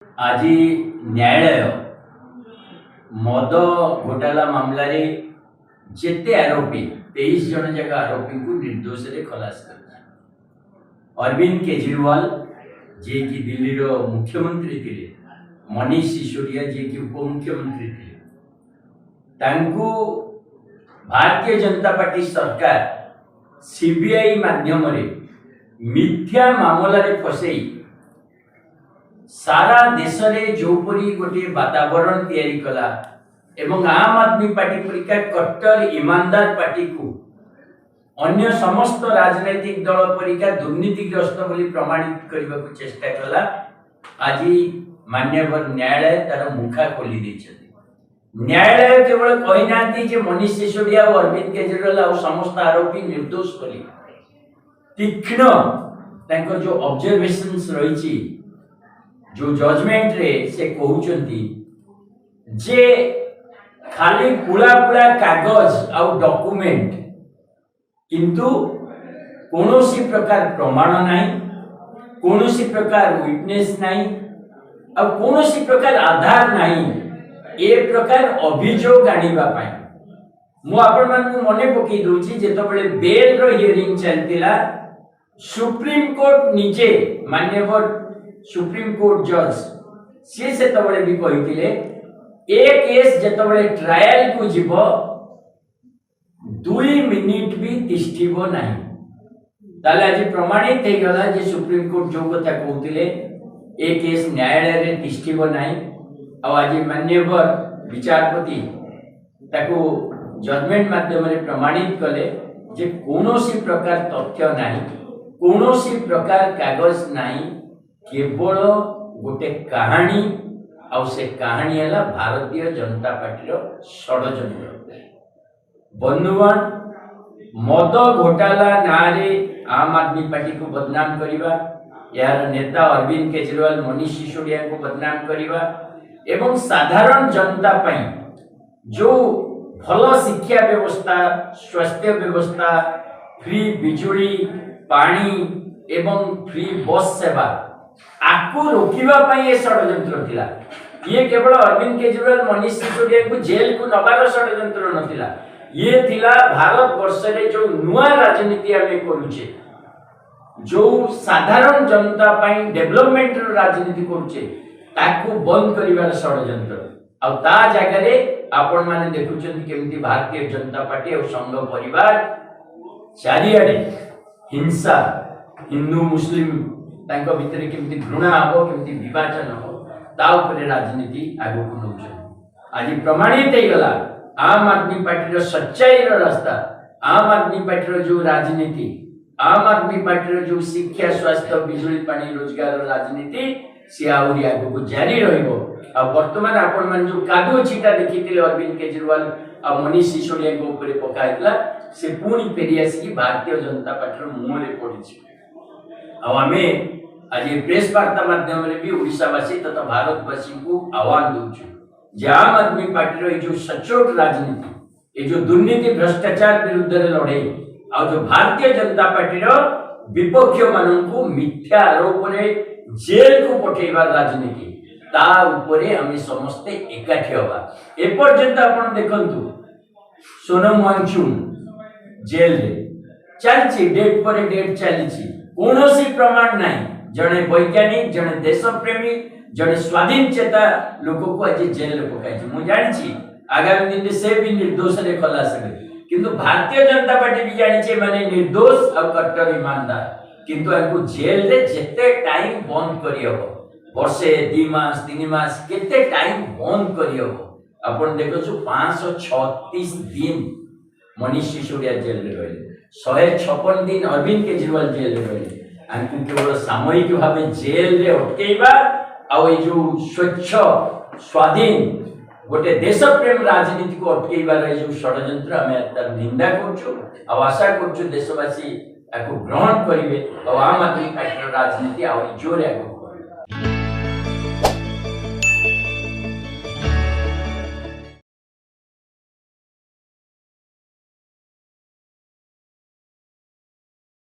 आज न्यायालय मद घोटाला मामलें जेते आरोपी 23 जन जगह आरोपी को निर्दोष रे खलास कर अरविंद केजरीवाल जे कि दिल्ली रो मुख्यमंत्री थे, मनीष सिसोदिया जे कि उपमुख्यमंत्री थे, तांको भारतीय जनता पार्टी सरकार सीबीआई माध्यम रे मिथ्या मामला रे फसई सारा देश रे जोपरी गोटे वातावरण तैयारी कला एवं आम आदमी पार्टी परिका कट्टर ईमानदार पार्टी को अन्य समस्त राजनैतिक दल परिका दुर्नीतिग्रस्त बोली प्रमाणित करने को चेष्टा कला। आज मान्यवर न्यायालय तार मुखा खोली देछथि। न्यायालय केवल कहि नांती जे मनीष सिसोदिया और अरविंद केजरीवाल और समस्त आरोपी निर्दोष बोली, तीक्ष्ण तांकर जो ऑब्जर्वेशंस रहिछि, जो जजमेंट रे से कहउचंती जे खाली पुला पुला कागज और डॉक्यूमेंट किंतु कोनोसी प्रकार प्रमाण नहीं, कोनोसी प्रकार विटनेस नहीं और कोनोसी प्रकार आधार नहीं, ए प्रकार अभियोग आनिबा पई मु आपण मान को मने पकई दोची जेतबेले बेल रो हियरिंग चलतिला सुप्रीम कोर्ट निजे मान्यवर सुप्रीम कोर्ट जज सी से तबले भी कहिथिले ए केस जेतबेले ट्रायल को जीवो 2 मिनिट भी तिष्ठिबो नाही। ताले आज प्रमाणित हे गला जे सुप्रीम कोर्ट जो कथा कहउथिले ए केस न्यायालय रे तिष्ठिबो नाही और आज मान्यवर विचारपति ताको जजमेंट माध्यम रे प्रमाणित कले जे कोनोसी प्रकार तथ्य नाही, कोनोसी प्रकार कागज नाही, केवल गोटे कहानी और से कहानी है भारतीय जनता पार्टी षड्यंत्र। बंधुगण, मद घोटाला नारे आम आदमी पार्टी को बदनाम करिबा, यार नेता अरविंद केजरीवाल मनीष सिसोदिया को बदनाम करिबा एवं साधारण जनता पई जो भल शिक्षा व्यवस्था, स्वास्थ्य व्यवस्था, फ्री बिजुली पानी एवं फ्री बस सेवा आकु रोकिबा पई ए षड्यंत्र थिला। ये केवल अरविंद केजरीवाल मनीष सिसोदिया को जेल को नबार षड्यंत्र नथिला, ये थिला भारत वर्ष रे जो नुआ राजनीति आमे करूचे, जो साधारण जनता पई डेवलपमेंट राजनीति करूचे ताकू बंद करिवार षड्यंत्र। आ ता जगह रे आपण माने देखुचन केमती भारतीय जनता पार्टी और संघ परिवार चारियाडे हिंसा, हिंदू मुस्लिम तांको भितरे केमती घृणा हो, केमती विभाजन हो, ता ऊपर राजनीति आगु को नउछ। आज प्रमाणित हे गला आम आदमी पार्टी रो सच्चाई रो रास्ता, आम आदमी पार्टी रो जो राजनीति, आम आदमी पार्टी रो जो शिक्षा, स्वास्थ्य, बिजुली, पानी, रोजगार रो राजनीति से आउरी आगु को जारी रहिबो। आ वर्तमान आपण मन जो कादो छीटा देखिथिले अरविंद केजरीवाल आ मनीष सिसोदिया को ऊपर पकाइतला से पुणी फेरियासी की भारतीय जनता पार्टी रो मुंह रे पड़िछि। आ हमें आज प्रेस वार्ता माध्यम रे भी ओडिशावासी तथा भारतवासी को आह्वान दूछु जे आम आदमी पार्टी रो जो सचोट राजनीति, ये जो दुर्नीति भ्रष्टाचार विरुद्ध रे लड़ाई आ जो भारतीय जनता पार्टी रो विपक्ष मानन को मिथ्या आरोप रे जेल को पठेबार राजनीति ता ऊपरे हमें समस्ते एकाठी होबा। ए पर्यंत आपण देखंतु सोनम वांगचुक जेल रे चलछि, डेट पर डेट चलछि, कोनोसी प्रमाण नाही, जने वैज्ञानिक, जने देशप्रेमी, जने स्वाधीन चेता लोक को आज जेल रे पकाइछि। मु जानिछि आगामी दिन से भी निर्दोष रे खलास हेबे, किंतु भारतीय जनता पार्टी भी जानिछि माने निर्दोष और कट्टर ईमानदार, किंतु आको जेल रे जेते टाइम बंद करियबो, वर्षे 2 मास 3 मास केते टाइम बंद करियबो। आपण देखछु 536 दिन मनीष सिसोदिया जेल रे रहले, 156 दिन अरविंद केजरीवाल जेल रे रहले। आंकु केवल सामयिक भावे जेल रे अटकेबा आ ए जो स्वच्छ स्वाधीन गोटे देश प्रेम राजनीति को अटकेबार जो षड्यंत्र आमे तार निंदा करछु आ आशा करछु देशवासी आको ग्रहण करिवे और आम आदमी पार्टी राजनीति आ जोरे आगो